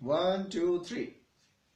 1 2 3,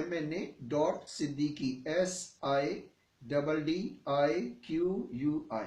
MNA.Siddiqui SIDDIQUI,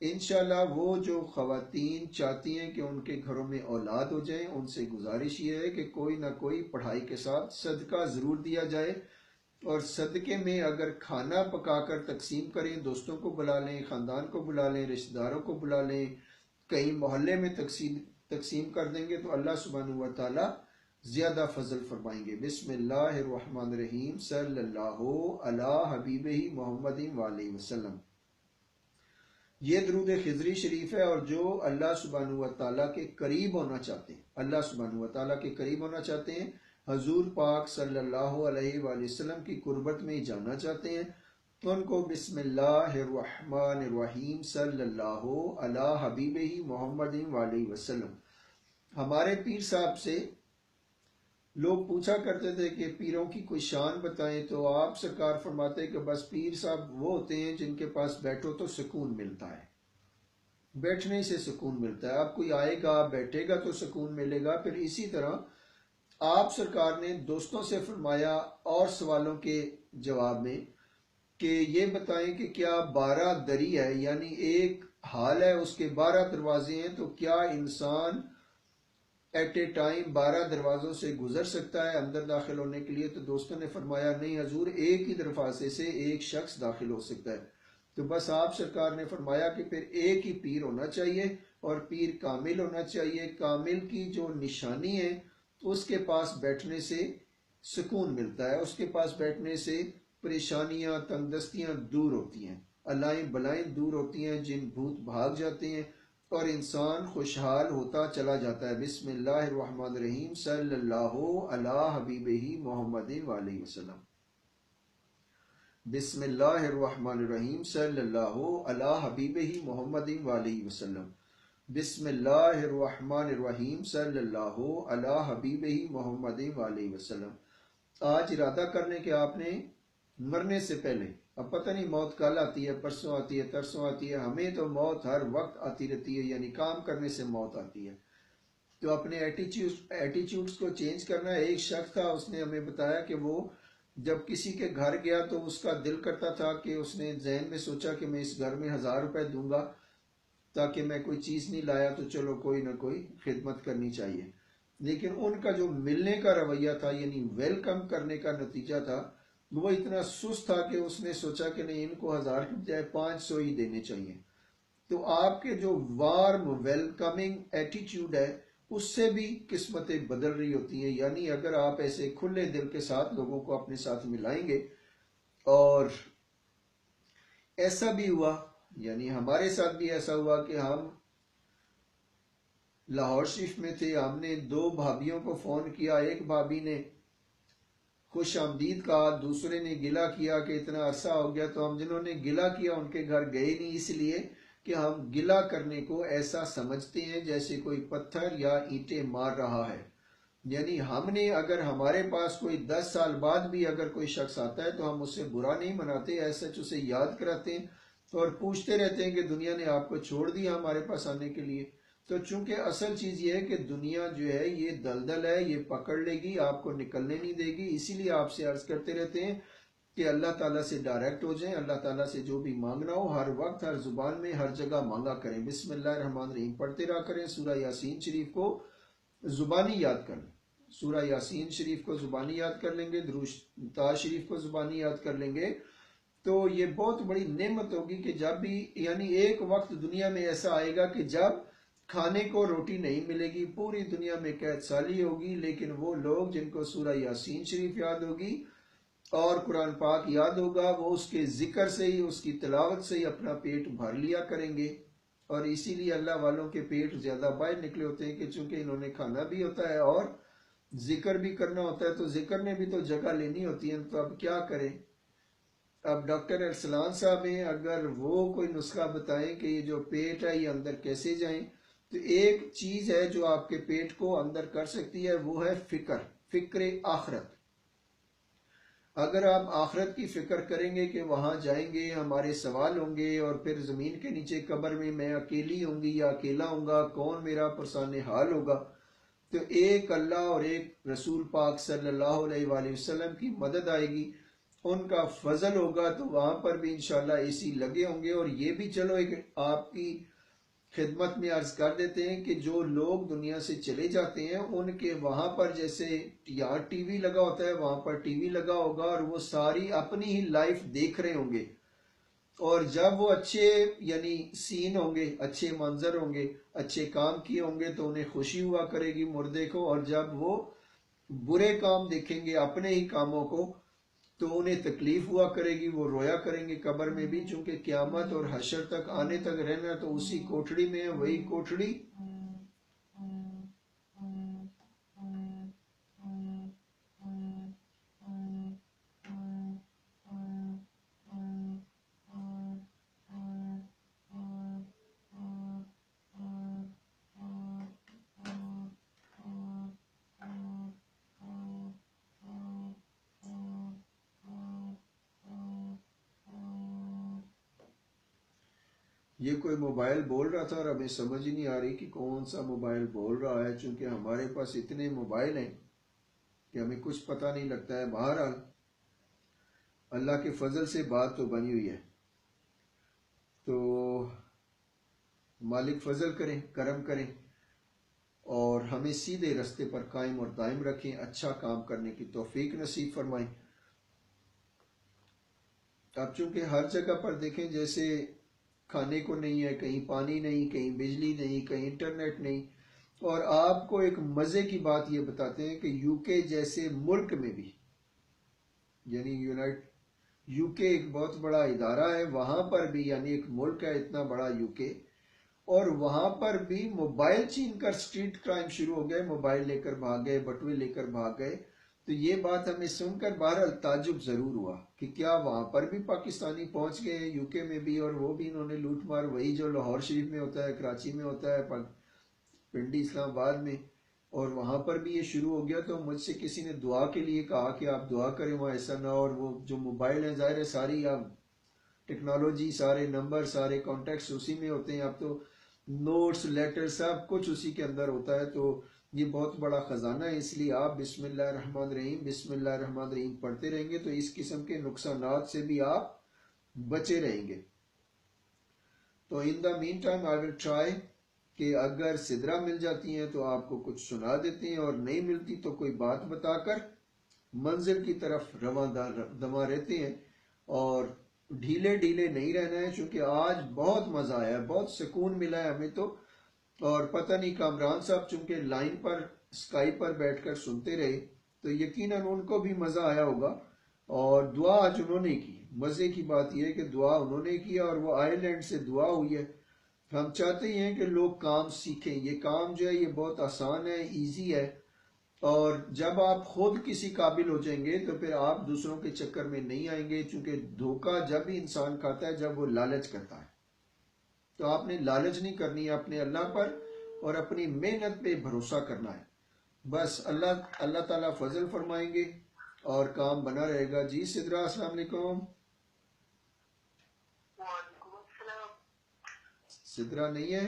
انشاءاللہ وہ جو خواتین چاہتی ہیں کہ ان کے گھروں میں اولاد ہو جائیں، ان سے گزارش یہ ہے کہ کوئی نہ کوئی پڑھائی کے ساتھ صدقہ ضرور دیا جائے، اور صدقے میں اگر کھانا پکا کر تقسیم کریں، دوستوں کو بلا لیں، خاندان کو بلا لیں، رشتہ داروں کو بلا لیں، کئی محلے میں تقسیم کر دیں گے تو اللہ سبحانہ و تعالی زیادہ فضل فرمائیں گے۔ بسم اللہ الرحمن الرحیم، صلی اللہ علی حبیبہ محمد وآلہ وسلم۔ یہ درود خضری شریف ہے، اور جو اللہ سبحانہ و تعالیٰ کے قریب ہونا چاہتے ہیں، اللہ سبحانہ و تعالیٰ کے قریب ہونا چاہتے ہیں، حضور پاک صلی اللہ علیہ وآلہ وسلم کی قربت میں جانا چاہتے ہیں، تو ان کو بسم اللہ الرحمن الرحیم صلی اللہ علی حبیبہ محمد وآلہ وسلم۔ ہمارے پیر صاحب سے لوگ پوچھا کرتے تھے کہ پیروں کی کوئی شان بتائیں، تو آپ سرکار فرماتے کہ بس پیر صاحب وہ ہوتے ہیں جن کے پاس بیٹھو تو سکون ملتا ہے، بیٹھنے سے سکون ملتا ہے، آپ کوئی آئے گا بیٹھے گا تو سکون ملے گا۔ پھر اسی طرح آپ سرکار نے دوستوں سے فرمایا اور سوالوں کے جواب میں کہ یہ بتائیں کہ کیا 12 دری ہے، یعنی ایک حال ہے اس کے 12 دروازے ہیں، تو کیا انسان ایٹ اے ٹائم 12 دروازوں سے گزر سکتا ہے اندر داخل ہونے کے لیے؟ تو دوستوں نے فرمایا نہیں حضور، ایک ہی دروازے سے ایک شخص داخل ہو سکتا ہے۔ تو بس آپ سرکار نے فرمایا کہ پھر ایک ہی پیر ہونا چاہیے، اور پیر کامل ہونا چاہیے۔ کامل کی جو نشانی ہے اس کے پاس بیٹھنے سے سکون ملتا ہے، اس کے پاس بیٹھنے سے پریشانیاں تنگ دستیاں دور ہوتی ہیں، علائیں بلائیں دور ہوتی ہیں، جن بھوت بھاگ جاتے ہیں، اور انسان خوشحال ہوتا چلا جاتا ہے۔ بسم اللہ الرحمن الرحیم، صلی اللہ علی حبیبہ محمد وآلہ وسلم۔ بسم اللہ الرحمن الرحیم، صلی اللہ علی حبیبہ محمد وآلہ وسلم۔ بسم اللہ الرحمن الرحیم، صلی اللہ علی حبیبہ محمد وآلہ وسلم۔ آج ارادہ کرنے کہ آپ نے مرنے سے پہلے، اب پتہ نہیں موت کل آتی ہے، پرسوں آتی ہے، ترسوں آتی ہے، ہمیں تو موت ہر وقت آتی رہتی ہے، یعنی کام کرنے سے موت آتی ہے، تو اپنے ایٹیچیوڈز کو چینج کرنا ہے۔ ایک شخص تھا، اس نے ہمیں بتایا کہ وہ جب کسی کے گھر گیا تو اس کا دل کرتا تھا کہ اس نے ذہن میں سوچا کہ میں اس گھر میں 1000 روپے دوں گا تاکہ میں کوئی چیز نہیں لایا تو چلو کوئی نہ کوئی خدمت کرنی چاہیے، لیکن ان کا جو ملنے کا رویہ تھا، یعنی ویلکم کرنے کا نتیجہ تھا، وہ اتنا سست تھا کہ اس نے سوچا کہ نہیں، ان کو 1000 کی بجائے 500 ہی دینے چاہیے۔ تو آپ کے جو وارم ویلکمنگ ایٹیٹیوڈ ہے اس سے بھی قسمتیں بدل رہی ہوتی ہیں، یعنی اگر آپ ایسے کھلے دل کے ساتھ لوگوں کو اپنے ساتھ ملائیں گے۔ اور ایسا بھی ہوا، یعنی ہمارے ساتھ بھی ایسا ہوا کہ ہم لاہور شریف میں تھے، ہم نے 2 بھابھیوں کو فون کیا، ایک بھابھی نے خوش آمدید کہا، دوسرے نے گلہ کیا کہ اتنا عرصہ ہو گیا، تو ہم جنہوں نے گلہ کیا ان کے گھر گئے نہیں، اس لیے کہ ہم گلہ کرنے کو ایسا سمجھتے ہیں جیسے کوئی پتھر یا اینٹیں مار رہا ہے، یعنی ہم نے اگر ہمارے پاس کوئی 10 سال بعد بھی اگر کوئی شخص آتا ہے تو ہم اس سے برا نہیں مناتے، ایسا اسے یاد کراتے ہیں اور پوچھتے رہتے ہیں کہ دنیا نے آپ کو چھوڑ دیا ہمارے پاس آنے کے لیے۔ تو چونکہ اصل چیز یہ ہے کہ دنیا جو ہے یہ دلدل ہے، یہ پکڑ لے گی، آپ کو نکلنے نہیں دے گی، اسی لیے آپ سے عرض کرتے رہتے ہیں کہ اللہ تعالیٰ سے ڈائریکٹ ہو جائیں، اللہ تعالیٰ سے جو بھی مانگنا ہو ہر وقت ہر زبان میں ہر جگہ مانگا کریں۔ بسم اللہ الرحمن الرحیم پڑھتے رہا کریں، سورہ یاسین شریف کو زبانی یاد کر لیں، سورہ یاسین شریف کو زبانی یاد کر لیں گے، درود تا شریف کو زبانی یاد کر لیں گے، تو یہ بہت بڑی نعمت ہوگی کہ جب بھی، یعنی ایک وقت دنیا میں ایسا آئے گا کہ جب کھانے کو روٹی نہیں ملے گی، پوری دنیا میں قحط سالی ہوگی، لیکن وہ لوگ جن کو سورہ یاسین شریف یاد ہوگی اور قرآن پاک یاد ہوگا، وہ اس کے ذکر سے ہی، اس کی تلاوت سے ہی اپنا پیٹ بھر لیا کریں گے۔ اور اسی لیے اللہ والوں کے پیٹ زیادہ باہر نکلے ہوتے ہیں کہ چونکہ انہوں نے کھانا بھی ہوتا ہے اور ذکر بھی کرنا ہوتا ہے، تو ذکر نے بھی تو جگہ لینی ہوتی ہے، تو اب کیا کریں؟ اب ڈاکٹر ارسلان صاحب ہیں، اگر وہ کوئی نسخہ بتائیں کہ یہ جو پیٹ ہے یہ اندر کیسے جائیں، تو ایک چیز ہے جو آپ کے پیٹ کو اندر کر سکتی ہے، وہ ہے فکر آخرت۔ اگر آپ آخرت کی فکر کریں گے کہ وہاں جائیں گے، ہمارے سوال ہوں گے، اور پھر زمین کے نیچے قبر میں اکیلی ہوں گی یا اکیلا ہوں گا، کون میرا پرسان حال ہوگا، تو ایک اللہ اور ایک رسول پاک صلی اللہ علیہ وآلہ وسلم کی مدد آئے گی۔ ان کا فضل ہوگا تو وہاں پر بھی انشاءاللہ اے سی لگے ہوں گے. اور یہ بھی چلو ایک آپ کی خدمت میں عرض کر دیتے ہیں کہ جو لوگ دنیا سے چلے جاتے ہیں ان کے وہاں پر جیسے یہاں ٹی وی لگا ہوتا ہے وہاں پر ٹی وی لگا ہوگا اور وہ ساری اپنی ہی لائف دیکھ رہے ہوں گے. اور جب وہ اچھے یعنی سین ہوں گے، اچھے منظر ہوں گے، اچھے کام کیے ہوں گے تو انہیں خوشی ہوا کرے گی مردے کو. اور جب وہ برے کام دیکھیں گے اپنے ہی کاموں کو تو انہیں تکلیف ہوا کرے گی، وہ رویا کریں گے قبر میں بھی. چونکہ قیامت اور حشر تک آنے تک رہنا تو اسی کوٹڑی میں ہے، وہی کوٹڑی یہ کوئی موبائل بول رہا تھا اور ہمیں سمجھ ہی نہیں آ رہی کہ کون سا موبائل بول رہا ہے، چونکہ ہمارے پاس اتنے موبائل ہیں کہ ہمیں کچھ پتہ نہیں لگتا ہے. بہرحال اللہ کے فضل سے بات تو بنی ہوئی ہے، تو مالک فضل کریں، کرم کریں اور ہمیں سیدھے رستے پر قائم اور دائم رکھیں، اچھا کام کرنے کی توفیق نصیب فرمائیں. اب چونکہ ہر جگہ پر دیکھیں جیسے کھانے کو نہیں ہے، کہیں پانی نہیں، کہیں بجلی نہیں، کہیں انٹرنیٹ نہیں. اور آپ کو ایک مزے کی بات یہ بتاتے ہیں کہ یو کے جیسے ملک میں بھی، یعنی یو کے ایک بہت بڑا ادارہ ہے، وہاں پر بھی یعنی ایک ملک ہے اتنا بڑا یو کے، اور وہاں پر بھی موبائل چھین کر سٹریٹ کرائم شروع ہو گئے، موبائل لے کر بھاگ گئے، بٹوے لے کر بھاگ گئے. تو یہ بات ہمیں سن کر بہرحال تعجب ضرور ہوا کہ کیا وہاں پر بھی پاکستانی پہنچ گئے یو کے میں بھی، اور وہ بھی انہوں نے لوٹ مار، وہی جو لاہور شریف میں ہوتا ہے، کراچی میں ہوتا ہے، پنڈی اسلام آباد میں، اور وہاں پر بھی یہ شروع ہو گیا. تو مجھ سے کسی نے دعا کے لیے کہا کہ آپ دعا کریں وہاں ایسا نہ ہو. اور وہ جو موبائل ہیں ظاہر ہے ساری اب ٹیکنالوجی، سارے نمبر، سارے کانٹیکٹس اسی میں ہوتے ہیں، اب تو نوٹس، لیٹر سب کچھ اسی کے اندر ہوتا ہے. تو یہ بہت بڑا خزانہ ہے، اس لیے آپ بسم اللہ الرحمن الرحیم بسم اللہ الرحمن الرحیم پڑھتے رہیں گے تو اس قسم کے نقصانات سے بھی آپ بچے رہیں گے. تو ان دا مین ٹائم آئی ول ٹرائی کہ اگر سدرا مل جاتی ہیں تو آپ کو کچھ سنا دیتے ہیں، اور نہیں ملتی تو کوئی بات بتا کر منزل کی طرف رواں دواں رہتے ہیں. اور ڈھیلے ڈھیلے نہیں رہنا ہے، چونکہ آج بہت مزہ آیا ہے، بہت سکون ملا ہے ہمیں تو. اور پتہ نہیں کامران صاحب چونکہ لائن پر اسکائی پر بیٹھ کر سنتے رہے تو یقیناً ان کو بھی مزہ آیا ہوگا. اور دعا آج انہوں نے کی، مزے کی بات یہ ہے کہ دعا انہوں نے کی اور وہ آئرلینڈ سے دعا ہوئی ہے. ہم چاہتے ہی ہیں کہ لوگ کام سیکھیں، یہ کام جو ہے یہ بہت آسان ہے، ایزی ہے. اور جب آپ خود کسی قابل ہو جائیں گے تو پھر آپ دوسروں کے چکر میں نہیں آئیں گے، چونکہ دھوکہ جب بھی انسان کھاتا ہے جب وہ لالچ کرتا ہے. تو آپ نے لالچ نہیں کرنی ہے، اپنے اللہ پر اور اپنی محنت پہ بھروسہ کرنا ہے. بس اللہ تعالیٰ فضل فرمائیں گے اور کام بنا رہے گا. جی سدرا السلام علیکم. سدرا نہیں ہے؟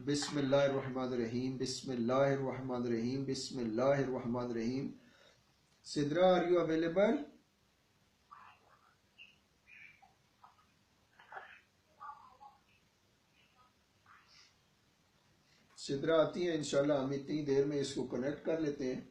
بسم اللہ الرحمن الرحیم بسم اللہ الرحمن الرحیم بسم اللہ الرحمن الرحیم. Sidra are you available? Sidra آتی ہیں انشاءاللہ، ہم اتنی دیر میں اس کو کنیکٹ کر لیتے ہیں.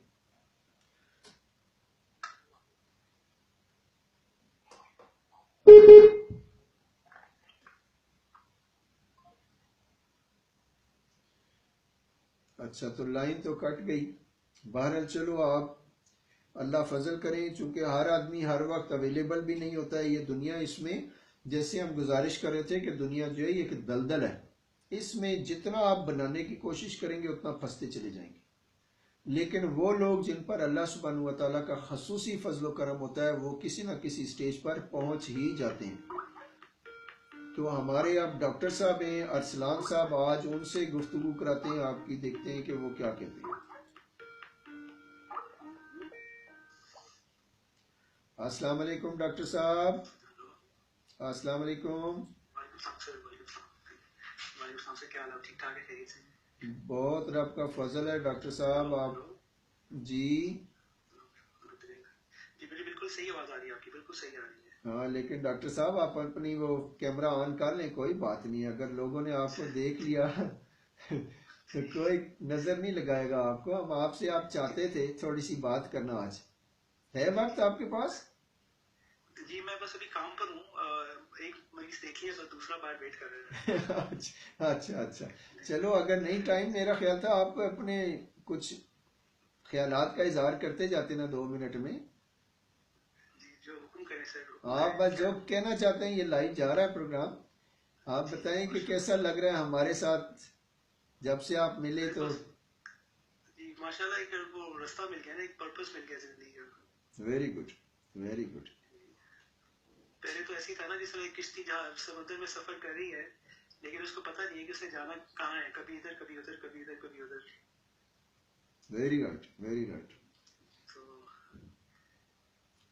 اچھا تو لائن تو کٹ گئی. بہرحال چلو آپ اللہ فضل کریں، چونکہ ہر آدمی ہر وقت اویلیبل بھی نہیں ہوتا ہے. یہ دنیا، اس میں جیسے ہم گزارش کر رہے تھے کہ دنیا جو ہے یہ ایک دلدل ہے، اس میں جتنا آپ بنانے کی کوشش کریں گے اتنا پھنستے چلے جائیں گے. لیکن وہ لوگ جن پر اللہ سبحانہ و تعالیٰ کا خصوصی فضل و کرم ہوتا ہے وہ کسی نہ کسی سٹیج پر پہنچ ہی جاتے ہیں. تو ہمارے اب ڈاکٹر صاحب ہیں ارسلان صاحب، آج ان سے گفتگو کراتے ہیں آپ کی، دیکھتے ہیں کہ وہ کیا کہتے ہیں. السلام علیکم ڈاکٹر صاحب. السلام علیکم. وعلیکم السلام. کیا حال ہے؟ ٹھیک ٹھاک ہے؟ خیریت سے؟ بہت رب کا فضل ہے ڈاکٹر صاحب آپ جی جی مجھے بالکل صحیح آواز آ رہی ہے آپ کی، بالکل صحیح آ رہی ہے. ہاں لیکن ڈاکٹر صاحب آپ اپنی وہ کیمرہ آن کر لیں، کوئی بات نہیں، اگر لوگوں نے آپ کو دیکھ لیا تو کوئی نظر نہیں لگائے گا آپ کو. ہم آپ سے آپ چاہتے تھے تھوڑی سی بات کرنا، آج ہے وقت آپ کے پاس؟ جی میں بس ابھی کام پر ہوں، ایک مریض دیکھ لیا، بس دوسرا بار ویٹ کر رہے ہیں. اچھا اچھا، چلو اگر نہیں ٹائم، میرا خیال تھا آپ اپنے کچھ خیالات کا اظہار کرتے جاتے نا 2 منٹ میں. جی جو حکم کریں سر، حکم آپ کریں بس کیا. جو کہنا چاہتے ہیں، یہ لائیو جا رہا ہے پروگرام، آپ جی بتائیں کہ ماشاء کیسا اللہ. لگ رہا ہے ہمارے ساتھ جب سے آپ ملے تو. بس جی ماشاء اللہ، ایک وہ رستہ مل گیا نا، ایک پرپس مل گیا زندگی کا. Very good, very good. پہلے تو ایسی تھا نا، جس طرح ایک کشتی جہاں سمندر میں سفر کر رہی ہے، لیکن اس کو پتہ نہیں ہے کہ اسے جانا کہاں ہے، کبھی ادھر کبھی ادھر، کبھی ادھر کبھی ادھر. Very good, very good. تو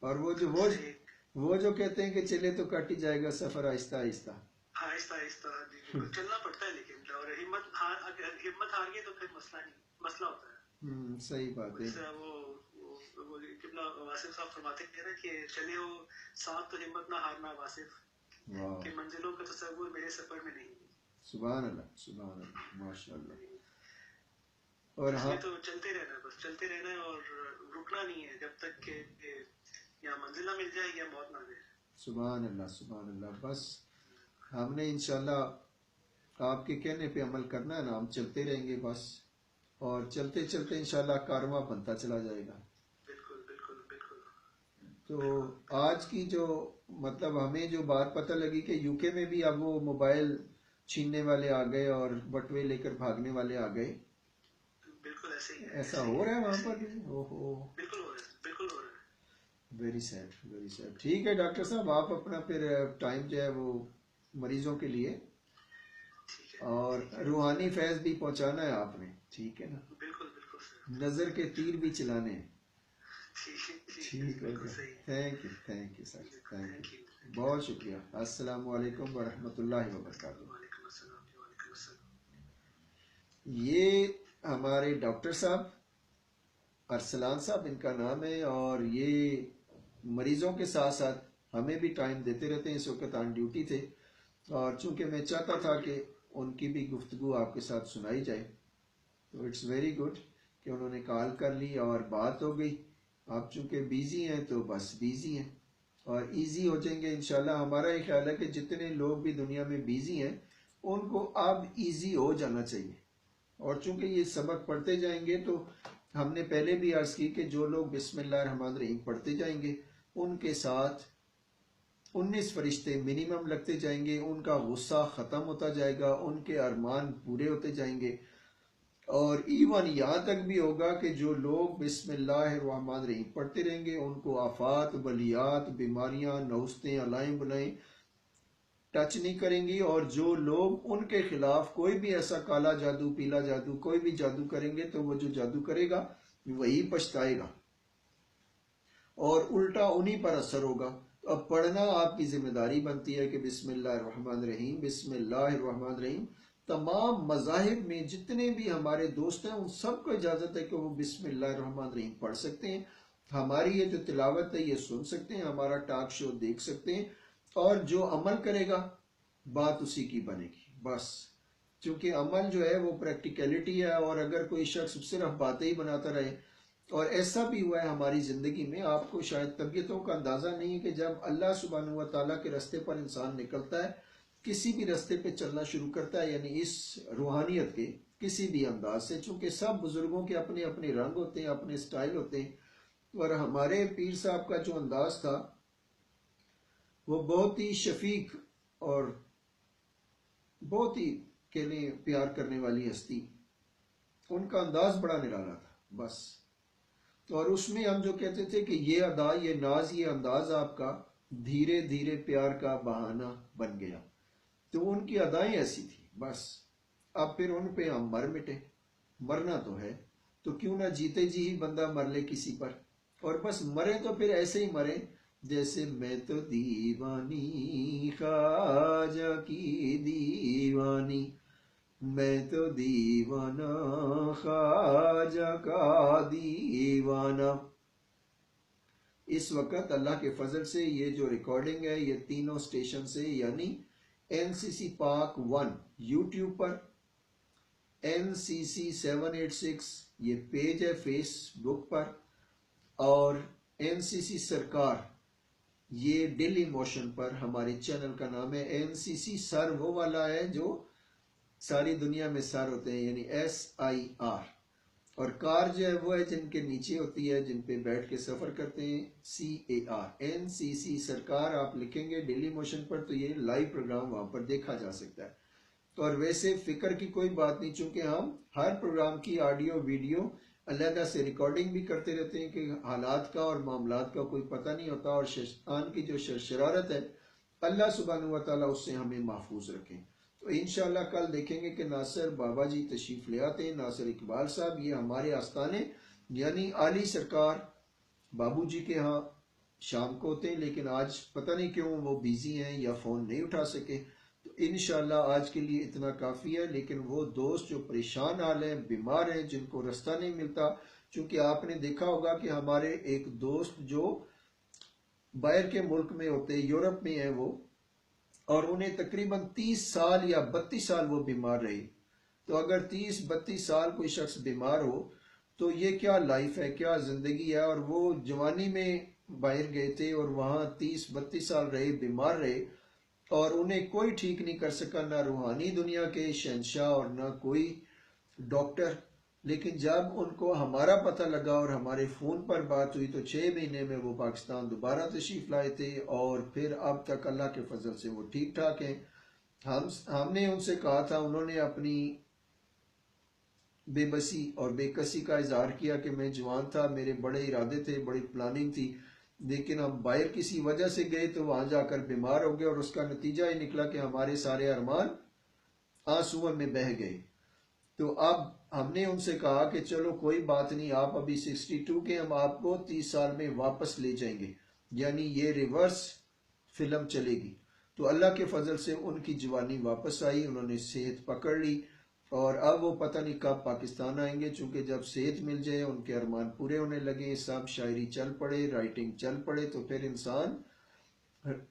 اور اس سے ایک وہ جو کہتے ہیں کہ چلے تو کٹ ہی جائے گا سفر آہستہ آہستہ. آہستہ آہستہ، جی بالکل چلنا پڑتا ہے، لیکن اور اگر ہمت ہار گئی تو پھر مسئلہ نہیں، مسئلہ ہوتا ہے. صحیح بات ہے. جس طرح وہ قبلہ واصف صاحب فرماتے ہیں نا کہ چلے ہو ساتھ تو ہمت نہ ہارنا واصف، واہ، کہ منزلوں کا تصور میرے سفر میں نہیں. سبحان اللہ، سبحان اللہ، ماشاء اللہ. اور اس ہاں، لیے تو چلتے رہنا ہے، بس چلتے رہنا ہے اور رکنا نہیں ہے جب تک کہ یا منزل نہ مل جائے یا موت نہ دے. سبحان اللہ، سبحان اللہ. بس ہم نے انشاءاللہ آپ کے کہنے پہ عمل کرنا ہے نا، ہم چلتے رہیں گے بس، اور چلتے چلتے انشاءاللہ کارواں بنتا چلا جائے گا. بالکل بالکل بالکل تو بالکل. آج کی جو مطلب ہمیں جو بات پتہ لگی کہ یو کے میں بھی اب وہ موبائل چھیننے والے آ گئے اور بٹوے لے کر بھاگنے والے آ گئے. بالکل ایسے ہی ہے، ایسا ایسے ہی ہو ہے، رہا ہے وہاں ایسے پر ہی ہے. بھی؟ اوہو، بالکل ہو رہا ہے، بالکل ہو رہا ہے. Very sad, very sad. ٹھیک ہے ڈاکٹر صاحب، آپ اپنا پھر ٹائم جو ہے وہ مریضوں کے لیے ٹھیک ہے اور ٹھیک ہے. روحانی فیض بھی پہنچانا ہے آپ نے، ٹھیک ہے نا، بالکل بالکل سر. نظر کے تیر بھی چلانے ہیں. ٹھیک ہے ٹھیک ہے، ٹھیک ہو بالکل گیا. صحیح. تھینک یو سر، بالکل thank thank you you, thank you. بہت شکریہ. السلام علیکم ورحمۃ اللہ وبرکاتہ. وعلیکم السلام جی، وعلیکم السلام. یہ ہمارے ڈاکٹر صاحب ارسلان صاحب ان کا نام ہے، اور یہ مریضوں کے ساتھ ساتھ ہمیں بھی ٹائم دیتے رہتے ہیں. اس وقت آن ڈیوٹی تھے، اور چونکہ میں چاہتا تھا کہ ان کی بھی گفتگو آپ کے ساتھ سنائی جائے، تو اٹس ویری گڈ کہ انہوں نے کال کر لی اور بات ہو گئی. آپ چونکہ بیزی ہیں تو بس بیزی ہیں، اور ایزی ہو جائیں گے انشاءاللہ. ہمارا یہ خیال ہے کہ جتنے لوگ بھی دنیا میں بیزی ہیں ان کو اب ایزی ہو جانا چاہیے. اور چونکہ یہ سبق پڑھتے جائیں گے تو ہم نے پہلے بھی عرض کی کہ جو لوگ بسم اللہ الرحمن الرحیم پڑھتے جائیں گے ان کے ساتھ 19 فرشتے منیمم لگتے جائیں گے، ان کا غصہ ختم ہوتا جائے گا، ان کے ارمان پورے ہوتے جائیں گے. اور ایون یہاں تک بھی ہوگا کہ جو لوگ بسم اللہ الرحمن الرحیم پڑھتے رہیں گے ان کو آفات، بلیات، بیماریاں، نوستیں، علائم بلائیں ٹچ نہیں کریں گی. اور جو لوگ ان کے خلاف کوئی بھی ایسا کالا جادو، پیلا جادو، کوئی بھی جادو کریں گے تو وہ جو جادو کرے گا وہی پچھتائے گا، اور الٹا انہی پر اثر ہوگا. تو اب پڑھنا آپ کی ذمہ داری بنتی ہے کہ بسم اللہ الرحمن الرحیم، بسم اللہ الرحمن الرحیم. تمام مذاہب میں جتنے بھی ہمارے دوست ہیں ان سب کو اجازت ہے کہ وہ بسم اللہ الرحمن الرحیم پڑھ سکتے ہیں. ہماری یہ جو تلاوت ہے یہ سن سکتے ہیں، ہمارا ٹاک شو دیکھ سکتے ہیں، اور جو عمل کرے گا بات اسی کی بنے گی. بس چونکہ عمل جو ہے وہ پریکٹیکلٹی ہے، اور اگر کوئی شخص صرف باتیں ہی بناتا رہے، اور ایسا بھی ہوا ہے ہماری زندگی میں، آپ کو شاید طبیعتوں کا اندازہ نہیں ہے کہ جب اللہ سبحانہ و تعالیٰ کے راستے پر انسان نکلتا ہے، کسی بھی راستے پہ چلنا شروع کرتا ہے، یعنی اس روحانیت کے کسی بھی انداز سے، چونکہ سب بزرگوں کے اپنے اپنے رنگ ہوتے ہیں، اپنے سٹائل ہوتے ہیں. اور ہمارے پیر صاحب کا جو انداز تھا وہ بہت ہی شفیق اور بہت ہی کہنے پیار کرنے والی ہستی، ان کا انداز بڑا نرالا تھا. بس اور اس میں ہم جو کہتے تھے کہ یہ ادا، یہ ناز، یہ انداز آپ کا دھیرے دھیرے پیار کا بہانہ بن گیا. تو ان کی ادائیں ایسی تھی. بس اب پھر ان پہ ہم مر مٹے. مرنا تو ہے تو کیوں نہ جیتے جی ہی بندہ مر لے کسی پر، اور بس مرے تو پھر ایسے ہی مرے جیسے میں تو دیوانی خواجہ کی دیوانی. میں تو دیوانہ خواجہ کا دیوانہ. اس وقت اللہ کے فضل سے یہ جو ریکارڈنگ ہے یہ تینوں اسٹیشن سے، یعنی NCC پاک 1 یوٹیوب پر، NCC 786 یہ پیج ہے فیس بک پر، اور NCC سرکار یہ ڈیلی موشن پر. ہمارے چینل کا نام ہے NCC سر وہ والا ہے جو ساری دنیا میں سر ہوتے ہیں، یعنی SIR، اور کار جو ہے وہ ہے جن کے نیچے ہوتی ہے، جن پہ بیٹھ کے سفر کرتے ہیں، CAR. NCC سرکار آپ لکھیں گے ڈیلی موشن پر تو یہ لائیو پروگرام وہاں پر دیکھا جا سکتا ہے. تو اور ویسے فکر کی کوئی بات نہیں، چونکہ ہم ہر پروگرام کی آڈیو ویڈیو علیحدہ سے ریکارڈنگ بھی کرتے رہتے ہیں کہ حالات کا اور معاملات کا کوئی پتہ نہیں ہوتا، اور شیطان کی جو شرارت ہے اللہ سبحانہ و تعالیٰ اس سے ہمیں محفوظ رکھیں. تو انشاءاللہ کل دیکھیں گے کہ ناصر بابا جی تشریف لے آتے ہیں، ناصر اقبال صاحب، یہ ہمارے آستانے یعنی عالی سرکار بابو جی کے ہاں شام کو ہوتے ہیں، لیکن آج پتہ نہیں کیوں وہ بیزی ہیں یا فون نہیں اٹھا سکے. تو انشاءاللہ آج کے لیے اتنا کافی ہے. لیکن وہ دوست جو پریشان حال ہیں، بیمار ہیں، جن کو رستہ نہیں ملتا، چونکہ آپ نے دیکھا ہوگا کہ ہمارے ایک دوست جو باہر کے ملک میں ہوتے، یورپ میں ہیں وہ، اور انہیں تقریباً 30 سال یا 32 سال وہ بیمار رہے. تو اگر 30-32 سال کوئی شخص بیمار ہو تو یہ کیا لائف ہے، کیا زندگی ہے. اور وہ جوانی میں باہر گئے تھے اور وہاں 30-32 سال رہے، بیمار رہے، اور انہیں کوئی ٹھیک نہیں کر سکا، نہ روحانی دنیا کے شہنشاہ اور نہ کوئی ڈاکٹر. لیکن جب ان کو ہمارا پتہ لگا اور ہمارے فون پر بات ہوئی تو 6 مہینے میں وہ پاکستان دوبارہ تشریف لائے تھے، اور پھر اب تک اللہ کے فضل سے وہ ٹھیک ٹھاک ہیں. ہم نے ان سے کہا تھا، انہوں نے اپنی بے بسی اور بے کسی کا اظہار کیا کہ میں جوان تھا، میرے بڑے ارادے تھے، بڑی پلاننگ تھی، لیکن ہم باہر کسی وجہ سے گئے تو وہاں جا کر بیمار ہو گئے، اور اس کا نتیجہ یہ نکلا کہ ہمارے سارے ارمان آنسوؤں میں بہہ گئے. تو اب ہم نے ان سے کہا کہ چلو کوئی بات نہیں، آپ ابھی 62 کے، ہم آپ کو 30 سال میں واپس لے جائیں گے، یعنی یہ ریورس فلم چلے گی. تو اللہ کے فضل سے ان کی جوانی واپس آئی، انہوں نے صحت پکڑ لی، اور اب وہ پتہ نہیں کب پاکستان آئیں گے. چونکہ جب صحت مل جائے، ان کے ارمان پورے ہونے لگے، سب شاعری چل پڑے، رائٹنگ چل پڑے، تو پھر انسان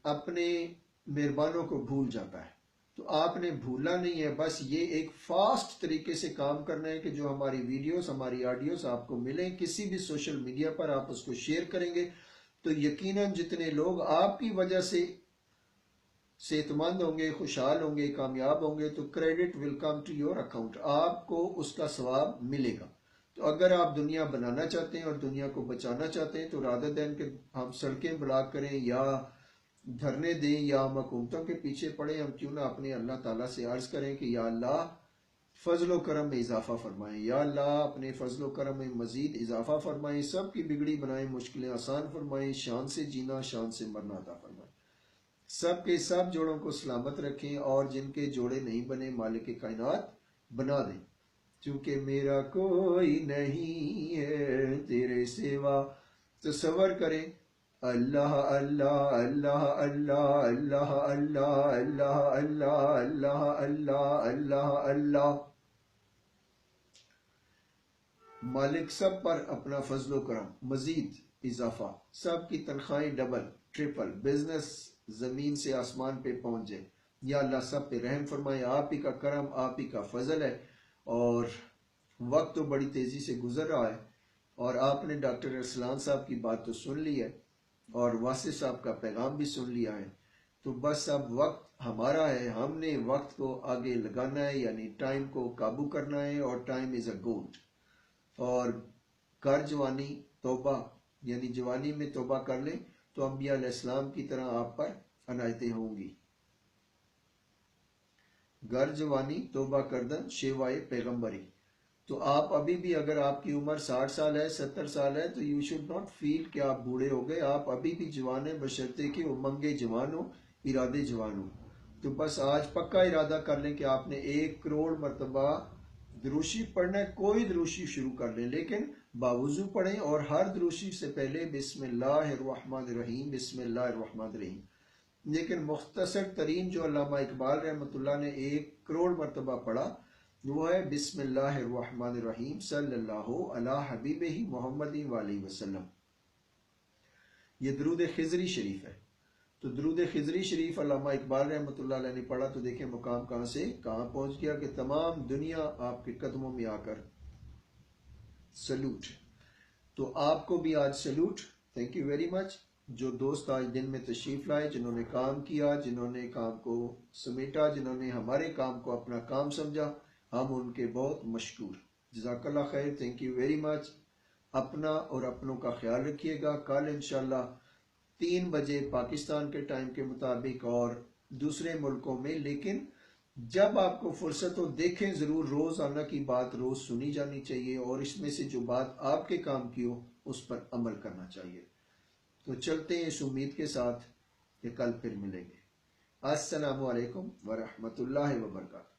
اپنے مہربانوں کو بھول جاتا ہے. تو آپ نے بھولا نہیں ہے، بس یہ ایک فاسٹ طریقے سے کام کرنا ہے کہ جو ہماری ویڈیوز، ہماری آڈیوز آپ کو ملیں کسی بھی سوشل میڈیا پر، آپ اس کو شیئر کریں گے تو یقیناً جتنے لوگ آپ کی وجہ سے صحت مند ہوں گے، خوشحال ہوں گے، کامیاب ہوں گے، تو credit will come to your account, آپ کو اس کا ثواب ملے گا. تو اگر آپ دنیا بنانا چاہتے ہیں اور دنیا کو بچانا چاہتے ہیں تو رادر دین کہ ہم سڑکیں بلاک کریں یا دھرنے دیں یا ہم حکومتوں کے پیچھے پڑیں، ہم کیوں نہ اپنے اللہ تعالیٰ سے عرض کریں کہ یا اللہ فضل و کرم میں اضافہ فرمائیں، یا اللہ اپنے فضل و کرم میں مزید اضافہ فرمائیں، سب کی بگڑی بنائیں، مشکلیں آسان فرمائیں، شان سے جینا شان سے مرنا عطا فرمائیں، سب کے سب جوڑوں کو سلامت رکھیں، اور جن کے جوڑے نہیں بنے مالک کائنات بنا دیں. چونکہ میرا کوئی نہیں ہے تیرے سوا. تصور کریں، اللہ اللہ اللہ اللہ اللہ اللہ اللہ اللہ اللہ اللہ اللہ اللہ. مالک سب پر اپنا فضل و کرم، مزید اضافہ، سب کی تنخواہیں ڈبل ٹرپل، بزنس زمین سے آسمان پہ پہنچ جائے. یا اللہ سب پہ رحم فرمائے، آپ ہی کا کرم، آپ ہی کا فضل ہے. اور وقت تو بڑی تیزی سے گزر رہا ہے، اور آپ نے ڈاکٹر ارسلان صاحب کی بات تو سن لی ہے اور واسع صاحب کا پیغام بھی سن لیا ہے. تو بس اب وقت ہمارا ہے، ہم نے وقت کو آگے لگانا ہے، یعنی ٹائم کو قابو کرنا ہے، اور ٹائم از اے گولڈ. اور کر جوانی توبہ، یعنی جوانی میں توبہ کر لیں تو انبیاء علیہ السلام کی طرح آپ پر عنایتیں ہوں گی. گر جوانی توبہ کردن شیوائے پیغمبری. تو آپ ابھی بھی اگر آپ کی عمر 60 سال ہے، 70 سال ہے، تو یو شوڈ ناٹ فیل کہ آپ بوڑھے ہو گئے، آپ ابھی بھی جوان ہیں، بشرطے کہ امنگے جوان ہو، ارادے جوان ہو. تو بس آج پکا ارادہ کر لیں کہ آپ نے 1 کروڑ مرتبہ دروشی پڑھنا ہے. کوئی دروشی شروع کر لیں، لیکن باوضو پڑھیں، اور ہر دروشی سے پہلے بسم اللہ الرحمن الرحیم، بسم اللہ الرحمن الرحیم. لیکن مختصر ترین جو علامہ اقبال رحمۃ اللہ نے 1 کروڑ مرتبہ پڑھا وہ ہے بسم اللہ الرحمن الرحیم صلی اللہ علی حبیبہ محمد علیہ وسلم. یہ درود خضری شریف ہے. تو درود خضری شریف علامہ اقبال رحمۃ اللہ علیہ نے پڑھا تو دیکھیں مقام کہاں سے کہاں پہنچ گیا کہ تمام دنیا آپ کے قدموں میں آ کر سلوٹ. تو آپ کو بھی آج salute. Thank you very much. جو دوست آج دن میں تشریف لائے، جنہوں نے کام کیا، جنہوں نے کام کو سمیٹا، جنہوں نے ہمارے کام کو اپنا کام سمجھا، ہم ان کے بہت مشکور. جزاک اللہ خیر. تھینک یو ویری مچ. اپنا اور اپنوں کا خیال رکھیے گا. کل انشاءاللہ 3 بجے پاکستان کے ٹائم کے مطابق اور دوسرے ملکوں میں، لیکن جب آپ کو فرصت ہو دیکھیں ضرور. روزانہ کی بات روز سنی جانی چاہیے اور اس میں سے جو بات آپ کے کام کی ہو اس پر عمل کرنا چاہیے. تو چلتے ہیں اس امید کے ساتھ کہ کل پھر ملیں گے. السلام علیکم ورحمۃ اللہ وبرکاتہ.